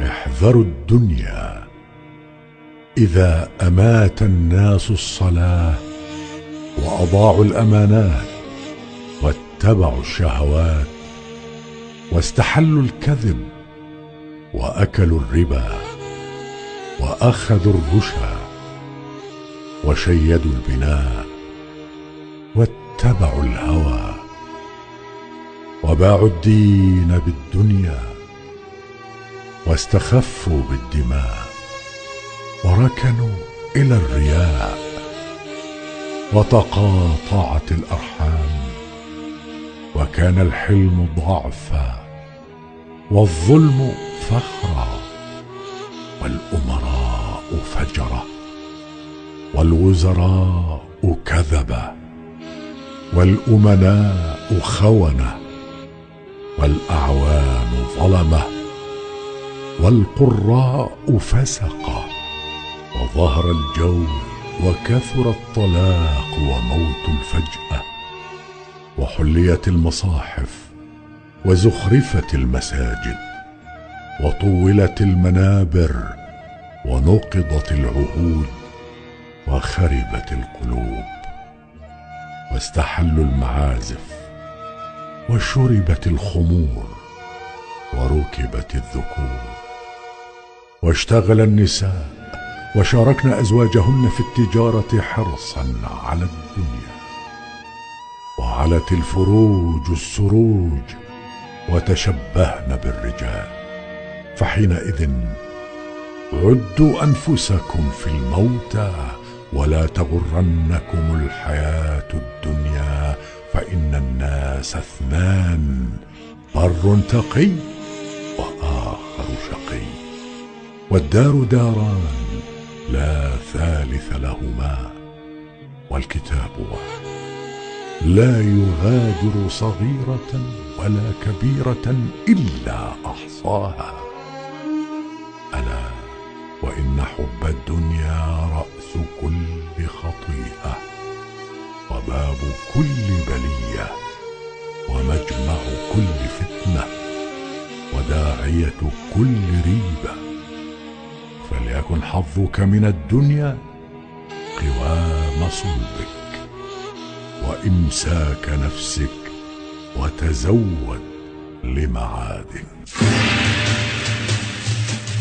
احذروا الدنيا. إذا أمات الناس الصلاة وأضاعوا الأمانات واتبعوا الشهوات واستحلوا الكذب وأكلوا الربا وأخذوا الرشا وشيدوا البناء واتبعوا الهوى وباعوا الدين بالدنيا واستخفوا بالدماء وركنوا إلى الرياء وتقاطعت الأرحام وكان الحلم ضعفا والظلم فخرا والأمراء فجرة والوزراء كذبة والأمناء خونة والأعوان ظلمة والقراء فسقة وظهر الجور وكثر الطلاق وموت الفجأة وحليت المصاحف وزخرفت المساجد وطولت المنابر ونقضت العهود وخربت القلوب واستحلوا المعازف وشربت الخمور وركبت الذكور واشتغل النساء وشاركن أزواجهن في التجارة حرصا على الدنيا وعلت الفروج السروج وتشبهن بالرجال فحينئذ عدوا أنفسكم في الموتى ولا تغرنكم الحياة الدنيا فإن الناس اثنان بر تقي وآخر شقي والدار داران لا ثالث لهما والكتاب واحد لا يغادر صغيرة ولا كبيرة إلا أحصاها ألا وإن حب الدنيا رأس كل خطيئة وباب كل بلية ومجمع كل فتنة وداعية كل ريبة فليكن حظك من الدنيا قوام صلبك وإمساك نفسك وتزود لمعاد